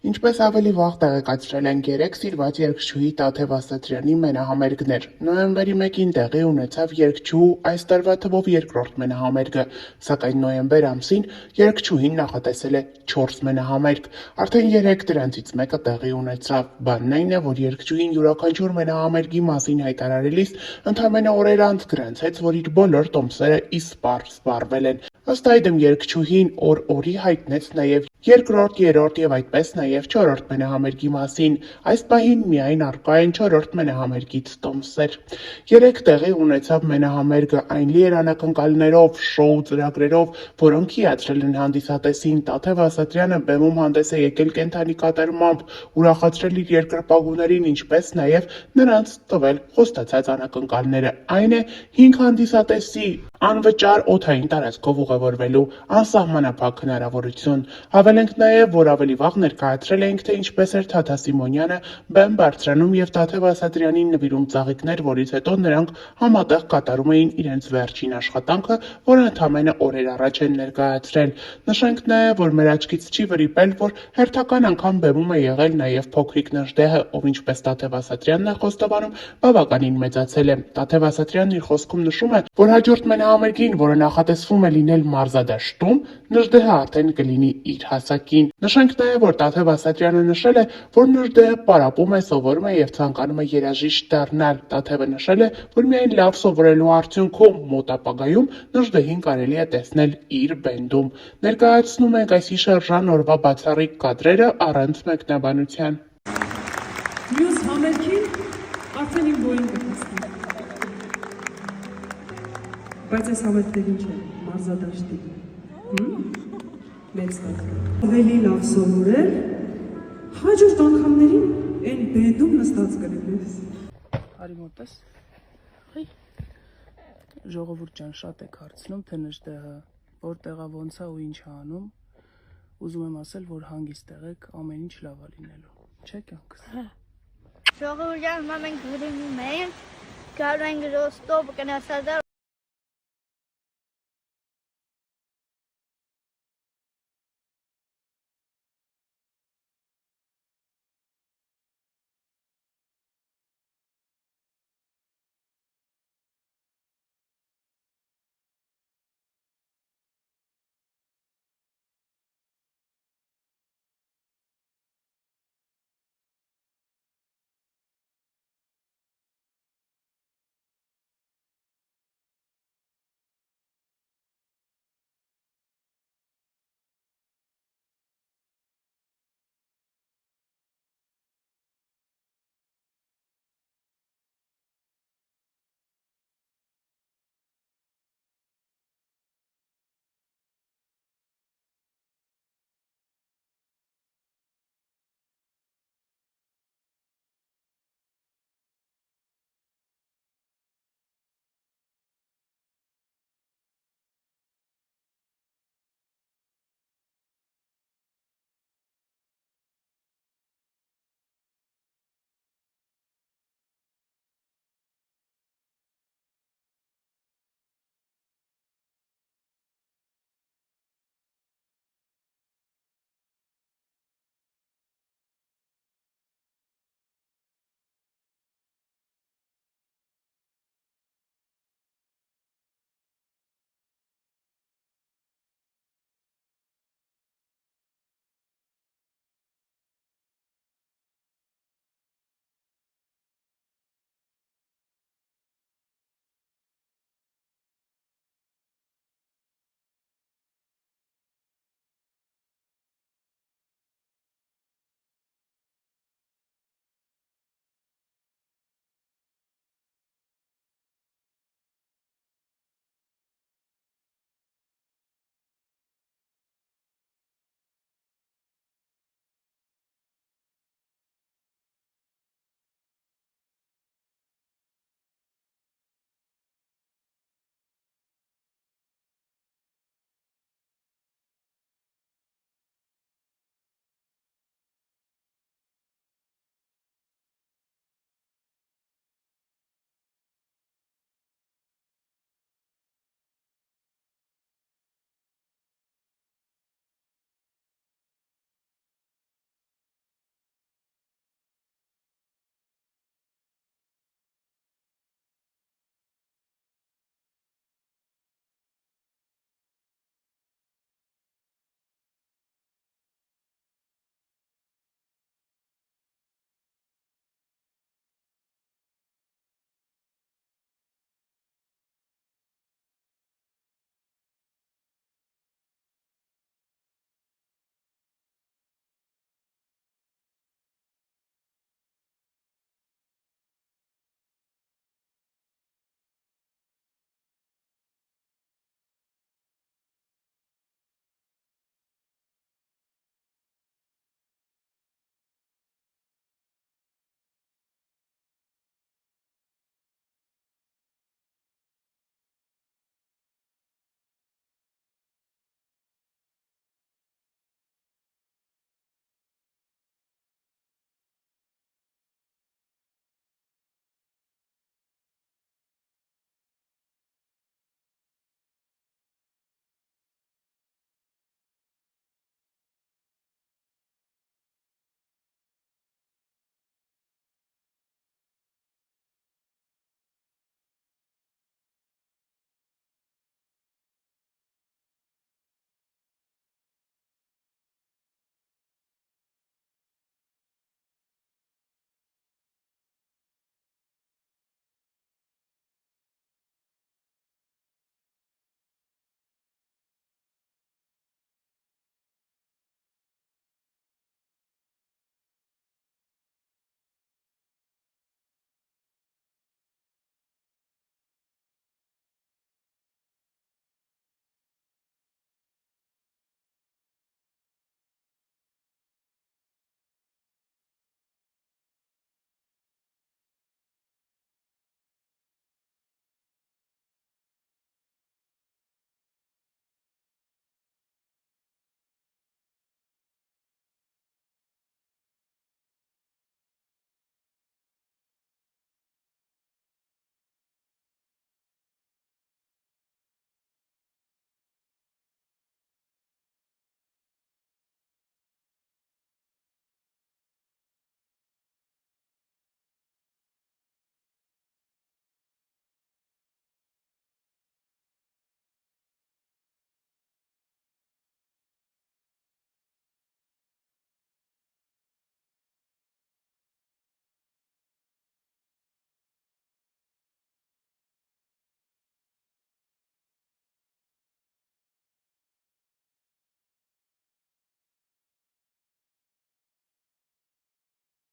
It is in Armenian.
Ինչպես ավելի վաղ տեղեկացրել են երեկ սիրված երգչուհի Տաթև Ասատրյանի մենահամերգներ։ Նոյեմբերի 1-ին տեղի ունեցավ երգչուհու այս տարվա թվով երկրորդ մենահամերգը, սակայն նոյեմբեր ամսին երգչուհին նախատեսել է 4 մենահամերգ։ Արդեն 3 դրանցից մեկը տեղի ունեցավ։ Բանն այն է, որ երգչուհին յուրաքանչյուր մենահամերգի մասին հայտարարելիս ընդամենը օրեր անց գրանցեց, որ իր բոլոր տոմսերը իսպառ սպառվել են։ Ըստ այդմ երգչուհին օր-օրի հայտնեց նաև երկրորդ, երրորդ եւ այդպես նաև չորրորդ մենահամերգի մասին։ Այս պահին միայն առկա են չորրորդ մենահամերգից տոմսեր։ Երեք տեղի ունեցավ մենահամերգը այն լի էր անակնկալներով, շոու ծրագրերով, որոնք հիացրել են հանդիսատեսին։ Տաթև Ասատրյանը բեմում հանդես է եկել կենդանի կատարմամբ, ուրախացրել իր երկրպագուներին, ինչպես նաև նրանց տվել խոստացած անակնկալները։ Այն է 5 հանդիսատեսի անվճար օդային տարածքով ուղևորվելու անսահմանափակ հնարավորություն։ Հավելենք նաև, որ ավելի վաղ ներկայացրել էինք, թե ինչպես էր Թաթա Սիմոնյանը բեմ բարձրանում եւ Տաթև Ասատրյանին նվիրում ծաղիկներ, որից հետո նրանք համատեղ կատարում էին իրենց վերջին աշխատանքը, որը ընդամենը օրեր առաջ են ներկայացրել։ Նշենք նաև, որ մեր աչքից չի վրիպել, որ հերթական անգամ բեմում է եղել նաև փոքրիկ Նժդեհը, ով ինչպես Տաթև Ասատրյանն է խոստովանում, բավականին մեծացել է։ Տաթև Ասատրյանն իր խոսքում նշում է, որ հաջորդ մենահամերգին, որը նախատեսվում է լինել մարզադաշտում, Նժդեհը արդեն կլինի իր հասակին։ Նշենք նաև, որ Տաթև Ասատրյանը նշել է, որ Նժդեհը պարապում է, սովորում է եւ ցանկանում է երաժիշտ դառնալ։ Տաթևը նշել է, որ միայն լավ սովորելու արդյունքում մոտ ապագայում Նժդեհին կարելի է տեսնել իր բենդում։ Ներկայացնում ենք այս հիշարժան օրվա բացառիկ կադրերը առանց մեկնաբանության։ Մյուս համերգին արդեն իմ բոյին կտեսնի։ Բայց այս համերգներին չէ, մարզադաշտի։ Մեծ տակ։ Ավելի լավ սովորել, հաջորդ անգամներին այն բենդում նստած կլինես։ Արի մոտես։ Ժողովուրդ ջան, շատ եք հարցնում, թե Նժդեհը որտեղա ոնց է ու ինչ է անում։ Ուզում եմ ասել, որ հանգիստ եղեք, ամեն ինչ լավ է լինելու։ Չէ՞ կյանքս։ Ժողովուրդ ջան, մենք վրինում ենք, գալու ենք Ռոստով, կնասադար